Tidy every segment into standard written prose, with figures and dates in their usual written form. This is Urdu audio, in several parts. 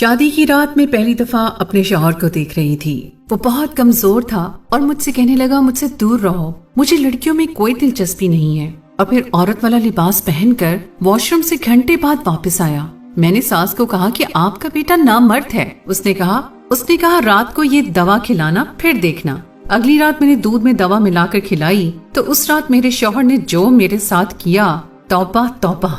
شادی کی رات میں پہلی دفعہ اپنے شوہر کو دیکھ رہی تھی۔ وہ بہت کمزور تھا اور مجھ سے کہنے لگا مجھ سے دور رہو، مجھے لڑکیوں میں کوئی دلچسپی نہیں ہے، اور پھر عورت والا لباس پہن کر واش روم سے گھنٹے بعد واپس آیا۔ میں نے ساس کو کہا کہ آپ کا بیٹا نامرد ہے۔ اس نے کہا رات کو یہ دوا کھلانا پھر دیکھنا۔ اگلی رات میں نے دودھ میں دوا ملا کر کھلائی تو اس رات میرے شوہر نے جو میرے ساتھ کیا، توبہ توبہ۔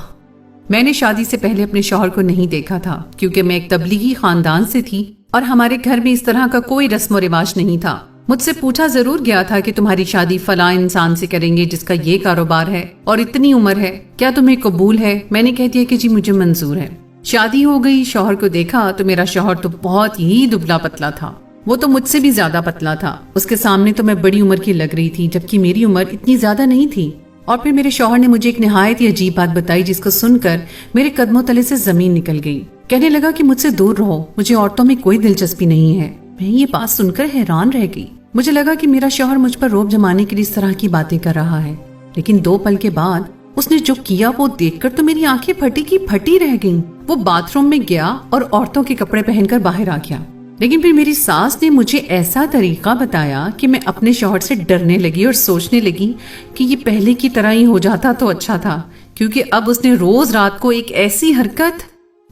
میں نے شادی سے پہلے اپنے شوہر کو نہیں دیکھا تھا کیونکہ میں ایک تبلیغی خاندان سے تھی اور ہمارے گھر میں اس طرح کا کوئی رسم و رواج نہیں تھا۔ مجھ سے پوچھا ضرور گیا تھا کہ تمہاری شادی فلاں انسان سے کریں گے جس کا یہ کاروبار ہے اور اتنی عمر ہے، کیا تمہیں قبول ہے؟ میں نے کہہ دیا کہ جی مجھے منظور ہے۔ شادی ہو گئی، شوہر کو دیکھا تو میرا شوہر تو بہت ہی دبلا پتلا تھا۔ وہ تو مجھ سے بھی زیادہ پتلا تھا۔ اس کے سامنے تو میں بڑی عمر کی لگ رہی تھی جبکہ میری عمر اتنی زیادہ نہیں تھی۔ اور پھر میرے شوہر نے مجھے ایک نہایت ہی عجیب بات بتائی جس کو سن کر میرے قدموں تلے سے زمین نکل گئی۔ کہنے لگا کہ مجھ سے دور رہو، مجھے عورتوں میں کوئی دلچسپی نہیں ہے۔ میں یہ بات سن کر حیران رہ گئی۔ مجھے لگا کہ میرا شوہر مجھ پر روب جمانے کے لیے اس طرح کی باتیں کر رہا ہے، لیکن 2 پل کے بعد اس نے جو کیا وہ دیکھ کر تو میری آنکھیں پھٹی کی پھٹی رہ گئیں۔ وہ باتھ روم میں گیا اور عورتوں کے کپڑے پہن کر باہر آ گیا، لیکن پھر میری ساس نے مجھے ایسا طریقہ بتایا کہ میں اپنے شوہر سے ڈرنے لگی اور سوچنے لگی کہ یہ پہلے کی طرح ہی ہو جاتا تو اچھا تھا، کیونکہ اب اس نے روز رات کو ایک ایسی حرکت۔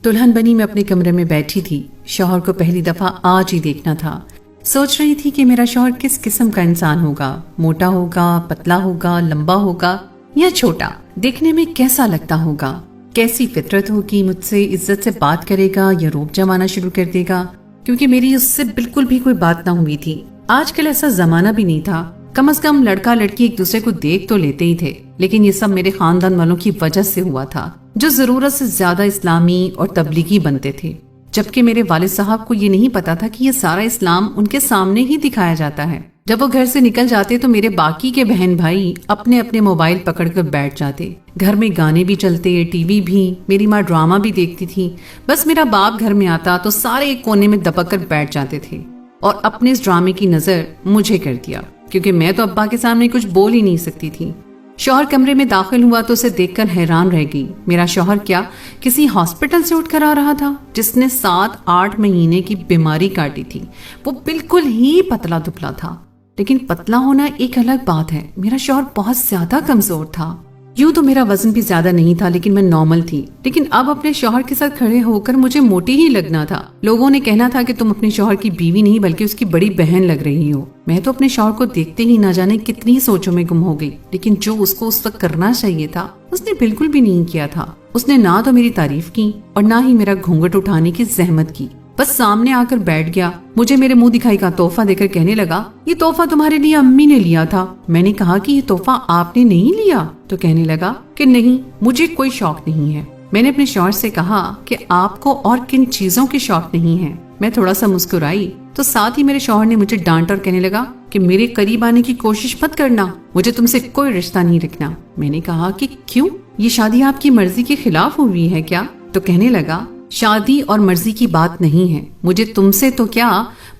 دلہن بنی میں اپنے کمرے میں بیٹھی تھی، شوہر کو پہلی دفعہ آج ہی دیکھنا تھا۔ سوچ رہی تھی کہ میرا شوہر کس قسم کا انسان ہوگا، موٹا ہوگا، پتلا ہوگا، لمبا ہوگا یا چھوٹا، دیکھنے میں کیسا لگتا ہوگا، کیسی فطرت ہوگی، مجھ سے عزت سے بات کرے گا یا روب جمانا شروع کر دے گا، کیونکہ میری اس سے بالکل بھی کوئی بات نہ ہوئی تھی۔ آج کل ایسا زمانہ بھی نہیں تھا، کم از کم لڑکا لڑکی ایک دوسرے کو دیکھ تو لیتے ہی تھے، لیکن یہ سب میرے خاندان والوں کی وجہ سے ہوا تھا جو ضرورت سے زیادہ اسلامی اور تبلیغی بنتے تھے، جبکہ میرے والد صاحب کو یہ نہیں پتا تھا کہ یہ سارا اسلام ان کے سامنے ہی دکھایا جاتا ہے۔ جب وہ گھر سے نکل جاتے تو میرے باقی کے بہن بھائی اپنے اپنے موبائل پکڑ کر بیٹھ جاتے، گھر میں گانے بھی چلتے، ٹی وی بھی، میری ماں ڈرامہ بھی دیکھتی تھی۔ بس میرا باپ گھر میں آتا تو سارے ایک کونے میں دبک کر بیٹھ جاتے تھے اور اپنے اس ڈرامے کی نظر مجھے کر دیا، کیونکہ میں تو ابا کے سامنے کچھ بول ہی نہیں سکتی تھی۔ شوہر کمرے میں داخل ہوا تو اسے دیکھ کر حیران رہ گئی۔ میرا شوہر کیا کسی ہاسپٹل سے اٹھ کر آ رہا تھا جس نے 7-8 مہینے کی بیماری کاٹی تھی؟ وہ بالکل ہی پتلا دبلا تھا، لیکن پتلا ہونا ایک الگ بات ہے۔ میرا شوہر بہت زیادہ کمزور تھا۔ یوں تو میرا وزن بھی زیادہ نہیں تھا لیکن میں نارمل تھی، لیکن اب اپنے شوہر کے ساتھ کھڑے ہو کر مجھے موٹی ہی لگنا تھا۔ لوگوں نے کہنا تھا کہ تم اپنے شوہر کی بیوی نہیں بلکہ اس کی بڑی بہن لگ رہی ہو۔ میں تو اپنے شوہر کو دیکھتے ہی نہ جانے کتنی سوچوں میں گم ہو گئی، لیکن جو اس کو اس وقت کرنا چاہیے تھا اس نے بالکل بھی نہیں کیا تھا۔ اس نے نہ تو میری تعریف کی اور نہ ہی میرا گھونگھٹ اٹھانے کی زحمت کی، بس سامنے آ کر بیٹھ گیا، مجھے میرے منہ دکھائی کا تحفہ دے کر کہنے لگا یہ تحفہ تمہارے لیے امی نے لیا تھا۔ میں نے کہا کہ یہ تحفہ آپ نے نہیں لیا؟ تو کہنے لگا کہ نہیں، مجھے کوئی شوق نہیں ہے۔ میں نے اپنے شوہر سے کہا کہ آپ کو اور کن چیزوں کے شوق نہیں ہے؟ میں تھوڑا سا مسکرائی تو ساتھ ہی میرے شوہر نے مجھے ڈانٹ اور کہنے لگا کہ میرے قریب آنے کی کوشش مت کرنا، مجھے تم سے کوئی رشتہ نہیں رکھنا۔ میں نے کہا کہ کیوں، یہ شادی آپ کی مرضی کے خلاف ہوئی ہے کیا؟ تو کہنے لگا شادی اور مرضی کی بات نہیں ہے، مجھے تم سے تو کیا،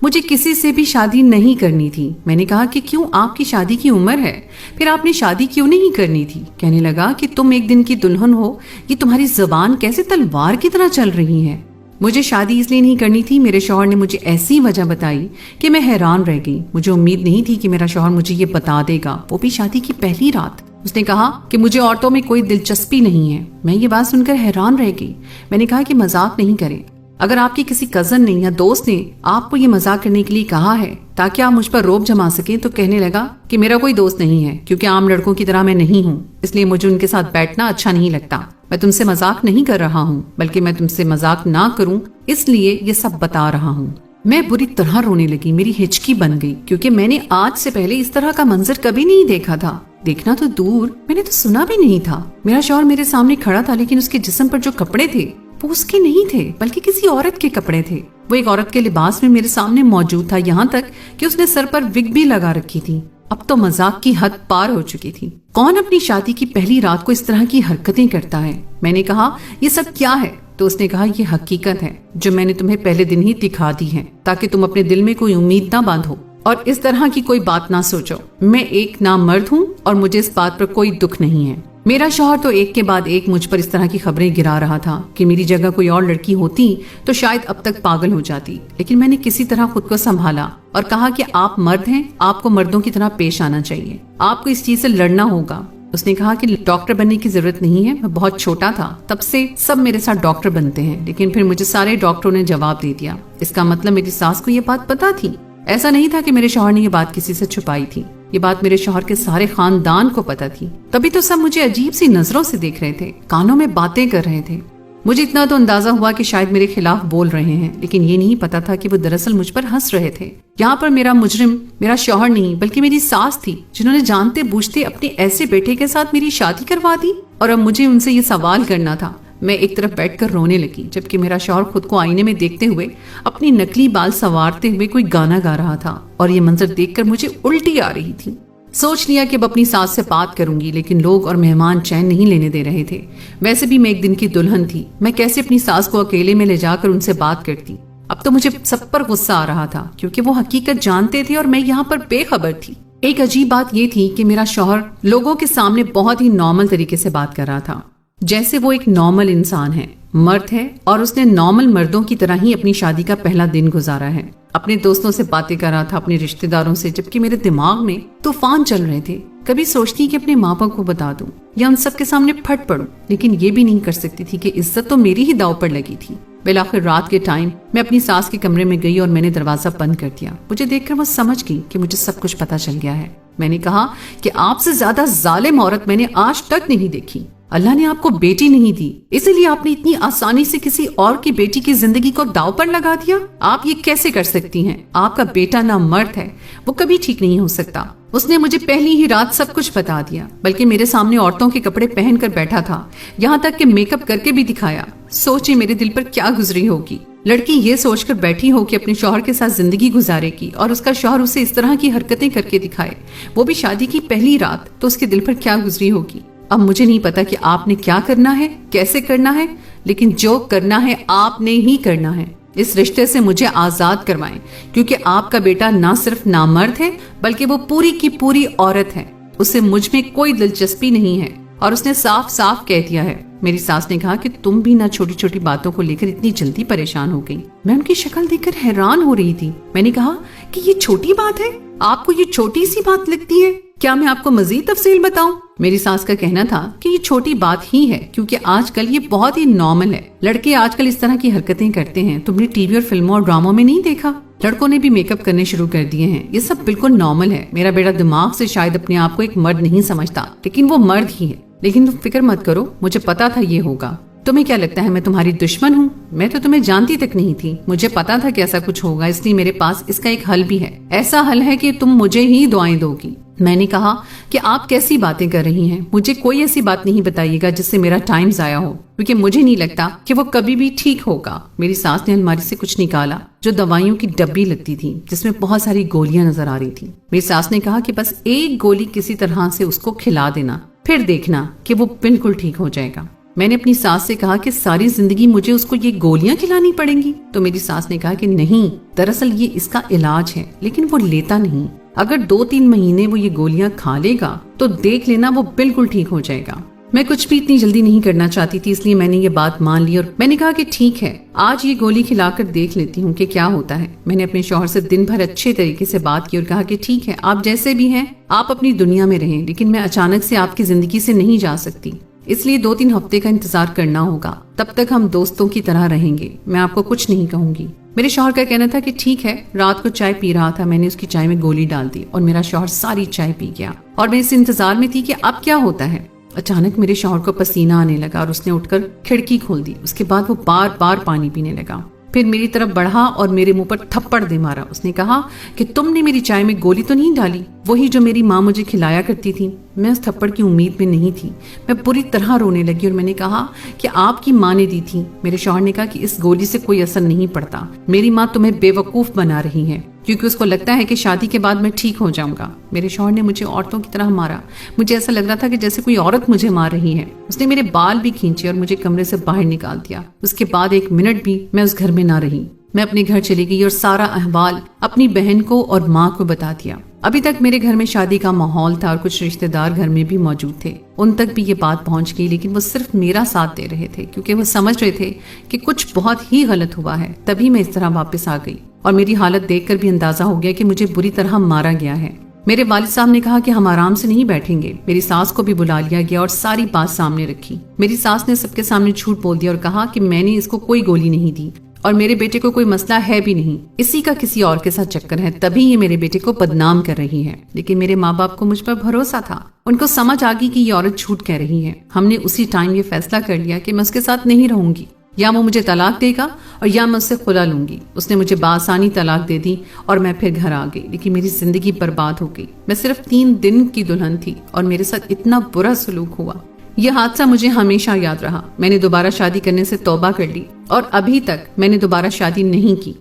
مجھے کسی سے بھی شادی نہیں کرنی تھی۔ میں نے کہا کہ کیوں، آپ کی شادی کی عمر ہے، پھر آپ نے شادی کیوں نہیں کرنی تھی؟ کہنے لگا کہ تم ایک دن کی دلہن ہو، یہ تمہاری زبان کیسے تلوار کی طرح چل رہی ہے۔ مجھے شادی اس لیے نہیں کرنی تھی، میرے شوہر نے مجھے ایسی وجہ بتائی کہ میں حیران رہ گئی۔ مجھے امید نہیں تھی کہ میرا شوہر مجھے یہ بتا دے گا، وہ بھی شادی کی پہلی رات۔ اس نے کہا کہ مجھے عورتوں میں کوئی دلچسپی نہیں ہے۔ میں یہ بات سن کر حیران رہ گئی۔ میں نے کہا کہ مذاق نہیں کریں، اگر آپ کی کسی کزن نے یا دوست نے آپ کو یہ مذاق کرنے کے لیے کہا ہے تاکہ آپ مجھ پر روب جما سکیں، تو کہنے لگا کہ میرا کوئی دوست نہیں ہے، کیونکہ عام لڑکوں کی طرح میں نہیں ہوں، اس لیے مجھے ان کے ساتھ بیٹھنا اچھا نہیں لگتا۔ میں تم سے مذاق نہیں کر رہا ہوں، بلکہ میں تم سے مذاق نہ کروں اس لیے یہ سب بتا رہا ہوں۔ میں بری طرح رونے لگی، میری ہچکی بن گئی، کیونکہ میں نے آج سے پہلے اس طرح کا منظر کبھی نہیں دیکھا تھا۔ دیکھنا تو دور، میں نے تو سنا بھی نہیں تھا۔ میرا شوہر میرے سامنے کھڑا تھا، لیکن اس کے جسم پر جو کپڑے تھے وہ اس کے نہیں تھے بلکہ کسی عورت کے کپڑے تھے۔ وہ ایک عورت کے لباس میں میرے سامنے موجود تھا، یہاں تک کہ اس نے سر پر وگ بھی لگا رکھی تھی۔ اب تو مذاق کی حد پار ہو چکی تھی۔ کون اپنی شادی کی پہلی رات کو اس طرح کی حرکتیں کرتا ہے؟ میں نے کہا یہ سب کیا ہے؟ تو اس نے کہا یہ حقیقت ہے جو میں نے تمہیں پہلے دن ہی دکھا دی ہے، تاکہ تم اپنے دل میں کوئی امید نہ باندھو اور اس طرح کی کوئی بات نہ سوچو۔ میں ایک نامرد ہوں اور مجھے اس بات پر کوئی دکھ نہیں ہے۔ میرا شوہر تو ایک کے بعد ایک مجھ پر اس طرح کی خبریں گرا رہا تھا کہ میری جگہ کوئی اور لڑکی ہوتی تو شاید اب تک پاگل ہو جاتی، لیکن میں نے کسی طرح خود کو سنبھالا اور کہا کہ آپ مرد ہیں، آپ کو مردوں کی طرح پیش آنا چاہیے، آپ کو اس چیز سے لڑنا ہوگا۔ اس نے کہا کہ ڈاکٹر بننے کی ضرورت نہیں ہے، میں بہت چھوٹا تھا تب سے سب میرے ساتھ ڈاکٹر بنتے ہیں، لیکن پھر مجھے سارے ڈاکٹروں نے جواب دے دیا۔ اس کا مطلب میری ساس کو یہ بات پتا تھی۔ ایسا نہیں تھا کہ میرے شوہر نے یہ بات کسی سے چھپائی تھی، یہ بات میرے شوہر کے سارے خاندان کو پتا تھی۔ تبھی تو سب مجھے عجیب سی نظروں سے دیکھ رہے تھے، کانوں میں باتیں کر رہے تھے۔ مجھے اتنا تو اندازہ ہوا کہ شاید میرے خلاف بول رہے ہیں، لیکن یہ نہیں پتا تھا کہ وہ دراصل مجھ پر ہنس رہے تھے۔ یہاں پر میرا مجرم میرا شوہر نہیں بلکہ میری ساس تھی، جنہوں نے جانتے بوجھتے اپنے ایسے بیٹے کے ساتھ میری شادی کروا دی، اور اب مجھے ان سے یہ سوال کرنا تھا۔ میں ایک طرف بیٹھ کر رونے لگی، جبکہ میرا شوہر خود کو آئینے میں دیکھتے ہوئے اپنی نکلی بال سنوارتے ہوئے کوئی گانا گا رہا تھا، اور یہ منظر دیکھ کر مجھے الٹی آ رہی تھی۔ سوچ لیا کہ اب اپنی ساس سے بات کروں گی، لیکن لوگ اور مہمان چین نہیں لینے دے رہے تھے۔ ویسے بھی میں ایک دن کی دلہن تھی، میں کیسے اپنی ساس کو اکیلے میں لے جا کر ان سے بات کرتی؟ اب تو مجھے سب پر غصہ آ رہا تھا، کیونکہ وہ حقیقت جانتے تھے اور میں یہاں پر بے خبر تھی۔ ایک عجیب بات یہ تھی کہ میرا شوہر لوگوں کے سامنے بہت ہی نارمل طریقے سے بات کر رہا تھا، جیسے وہ ایک نارمل انسان ہے، مرد ہے، اور اس نے نارمل مردوں کی طرح ہی اپنی شادی کا پہلا دن گزارا ہے۔ اپنے دوستوں سے باتیں کر رہا تھا، اپنے رشتہ داروں سے، جبکہ میرے دماغ میں طوفان چل رہے تھے۔ کبھی سوچتی کہ اپنے ماں باپ کو بتا دوں یا ان سب کے سامنے پھٹ پڑوں، لیکن یہ بھی نہیں کر سکتی تھی کہ عزت تو میری ہی داؤ پر لگی تھی۔ بالآخر رات کے ٹائم میں اپنی ساس کے کمرے میں گئی اور میں نے دروازہ بند کر دیا۔ مجھے دیکھ کر وہ سمجھ گئی کہ مجھے سب کچھ پتا چل گیا ہے۔ میں نے کہا کہ آپ سے زیادہ ظالم عورت میں نے آج تک نہیں دیکھی۔ اللہ نے آپ کو بیٹی نہیں دی، اسی لیے آپ نے اتنی آسانی سے کسی اور کی بیٹی کی زندگی کو داؤ پر لگا دیا۔ آپ یہ کیسے کر سکتی ہیں؟ آپ کا بیٹا نہ مرد ہے، وہ کبھی ٹھیک نہیں ہو سکتا۔ اس نے مجھے پہلی ہی رات سب کچھ بتا دیا، بلکہ میرے سامنے عورتوں کے کپڑے پہن کر بیٹھا تھا، یہاں تک کہ میک اپ کر کے بھی دکھایا۔ سوچے میرے دل پر کیا گزری ہوگی۔ لڑکی یہ سوچ کر بیٹھی ہو کہ اپنے شوہر کے ساتھ زندگی گزارے گی اور اس کا شوہر اسے اس طرح کی حرکتیں کر کے دکھائے، وہ بھی شادی کی پہلی رات، تو اس کے دل پر کیا گزری ہوگی۔ اب مجھے نہیں پتا کہ آپ نے کیا کرنا ہے، کیسے کرنا ہے، لیکن جو کرنا ہے آپ نے ہی کرنا ہے۔ اس رشتے سے مجھے آزاد کروائیں، کیونکہ آپ کا بیٹا نہ صرف نامرد ہے بلکہ وہ پوری کی پوری عورت ہے۔ اسے مجھ میں کوئی دلچسپی نہیں ہے، اور اس نے صاف صاف کہہ دیا ہے۔ میری ساس نے کہا کہ تم بھی نہ چھوٹی چھوٹی باتوں کو لے کر اتنی جلدی پریشان ہو گئی۔ میں ان کی شکل دیکھ کر حیران ہو رہی تھی۔ میں نے کہا کہ یہ چھوٹی بات ہے، آپ کو یہ چھوٹی سی بات لگتی ہے؟ کیا میں آپ کو مزید تفصیل بتاؤں؟ میری ساس کا کہنا تھا کہ یہ چھوٹی بات ہی ہے، کیونکہ آج کل یہ بہت ہی نارمل ہے۔ لڑکے آج کل اس طرح کی حرکتیں کرتے ہیں، تم نے ٹی وی اور فلموں اور ڈراموں میں نہیں دیکھا؟ لڑکوں نے بھی میک اپ کرنے شروع کر دیے ہیں، یہ سب بالکل نارمل ہے۔ میرا بیٹا دماغ سے شاید اپنے آپ کو ایک مرد نہیں سمجھتا، لیکن وہ مرد ہی ہے۔ لیکن تم فکر مت کرو، مجھے پتا تھا یہ ہوگا۔ تمہیں کیا لگتا ہے میں تمہاری دشمن ہوں؟ میں تو تمہیں جانتی تک نہیں تھی، مجھے پتا تھا کہ ایسا کچھ ہوگا، اس لیے میرے پاس اس کا ایک حل بھی ہے۔ ایسا حل ہے کہ تم مجھے ہی دعائیں دو گی۔ میں نے کہا کہ آپ کیسی باتیں کر رہی ہیں؟ مجھے کوئی ایسی بات نہیں بتائیے گا جس سے میرا ٹائم ضائع ہو، کیونکہ مجھے نہیں لگتا کہ وہ کبھی بھی ٹھیک ہوگا۔ میری ساس نے الماری سے کچھ نکالا جو دوائیوں کی ڈبی لگتی تھی، جس میں بہت ساری گولیاں نظر آ رہی تھی۔ میری ساس نے کہا کہ بس ایک گولی کسی طرح سے اس کو کھلا دینا، پھر دیکھنا کہ وہ بالکل ٹھیک ہو جائے گا۔ میں نے اپنی ساس سے کہا کہ ساری زندگی مجھے اس کو یہ گولیاں کھلانی پڑیں گی؟ تو میری ساس نے کہا کہ نہیں، دراصل یہ اس کا علاج ہے، لیکن وہ لیتا نہیں۔ اگر 2-3 مہینے وہ یہ گولیاں کھا لے گا تو دیکھ لینا وہ بالکل ٹھیک ہو جائے گا۔ میں کچھ بھی اتنی جلدی نہیں کرنا چاہتی تھی، اس لیے میں نے یہ بات مان لی اور میں نے کہا کہ ٹھیک ہے، آج یہ گولی کھلا کر دیکھ لیتی ہوں کہ کیا ہوتا ہے۔ میں نے اپنے شوہر سے دن بھر اچھے طریقے سے بات کی اور کہا کہ ٹھیک ہے، آپ جیسے بھی ہیں، آپ اپنی دنیا میں رہیں، لیکن میں اچانک سے آپ کی زندگی سے نہیں جا سکتی، اس لیے 2-3 ہفتے کا انتظار کرنا ہوگا، تب تک ہم دوستوں کی طرح رہیں گے، میں آپ کو کچھ نہیں کہوں گی۔ میرے شوہر کا کہنا تھا کہ ٹھیک ہے۔ رات کو چائے پی رہا تھا، میں نے اس کی چائے میں گولی ڈال دی اور میرا شوہر ساری چائے پی گیا، اور میں اس انتظار میں تھی کہ اب کیا ہوتا ہے۔ اچانک میرے شوہر کو پسینہ آنے لگا اور اس نے اٹھ کر کھڑکی کھول دی۔ اس کے بعد وہ بار بار پانی پینے لگا، پھر میری طرف بڑھا اور میرے منہ پر تھپڑ دے مارا۔ اس نے کہا کہ تم نے میری چائے میں گولی تو نہیں ڈالی، وہی جو میری ماں مجھے کھلایا کرتی تھی؟ میں اس تھپڑ کی امید میں نہیں تھی، میں پوری طرح رونے لگی اور میں نے کہا کہ آپ کی ماں نے دی تھی۔ میرے شوہر نے کہا کہ اس گولی سے کوئی اثر نہیں پڑتا، میری ماں تمہیں بے وقوف بنا رہی ہے، کیونکہ اس کو لگتا ہے کہ شادی کے بعد میں ٹھیک ہو جاؤں گا۔ میرے شوہر نے مجھے عورتوں کی طرح مارا، مجھے ایسا لگ رہا تھا کہ جیسے کوئی عورت مجھے مار رہی ہے۔ اس نے میرے بال بھی کھینچے اور مجھے کمرے سے باہر نکال دیا۔ اس کے بعد 1 منٹ بھی میں اس گھر میں نہ رہی۔ میں اپنے گھر چلی گئی اور سارا احوال اپنی بہن کو اور ماں کو بتا دیا۔ ابھی تک میرے گھر میں شادی کا ماحول تھا اور کچھ رشتہ دار گھر میں بھی موجود تھے. ان تک بھی یہ بات پہنچ گئی لیکن وہ صرف میرا ساتھ دے رہے تھے کیونکہ وہ سمجھ رہے تھے کہ کچھ بہت ہی غلط ہوا ہے. تبھی میں اس طرح واپس آ گئی اور میری حالت دیکھ کر بھی اندازہ ہو گیا کہ مجھے بری طرح مارا گیا ہے. میرے والد صاحب نے کہا کہ ہم آرام سے نہیں بیٹھیں گے. میری ساس کو بھی بلا لیا گیا اور ساری بات سامنے رکھی. میری ساس نے سب کے سامنے جھوٹ بول دیا اور کہا کہ میں نے اس کو کوئی گولی نہیں دی اور میرے بیٹے کو کوئی مسئلہ ہے بھی نہیں, اسی کا کسی اور کے ساتھ چکر ہے, تبھی یہ میرے بیٹے کو بدنام کر رہی ہے. لیکن میرے ماں باپ کو مجھ پر بھروسہ تھا. ان کو سمجھ آ گئی کہ یہ عورت جھوٹ کہہ رہی ہے. ہم نے اسی ٹائم یہ فیصلہ کر لیا کہ میں اس کے ساتھ نہیں رہوں گی. یا وہ مجھے طلاق دے گا اور یا میں اس سے خلا لوں گی. اس نے مجھے بآسانی طلاق دے دی اور میں پھر گھر آ گئی. لیکن میری زندگی برباد ہو گئی. میں صرف 3 دن کی دلہن تھی اور میرے ساتھ اتنا برا سلوک ہوا. یہ حادثہ مجھے ہمیشہ یاد رہا. میں نے دوبارہ شادی کرنے سے توبہ کر لی اور ابھی تک میں نے دوبارہ شادی نہیں کی.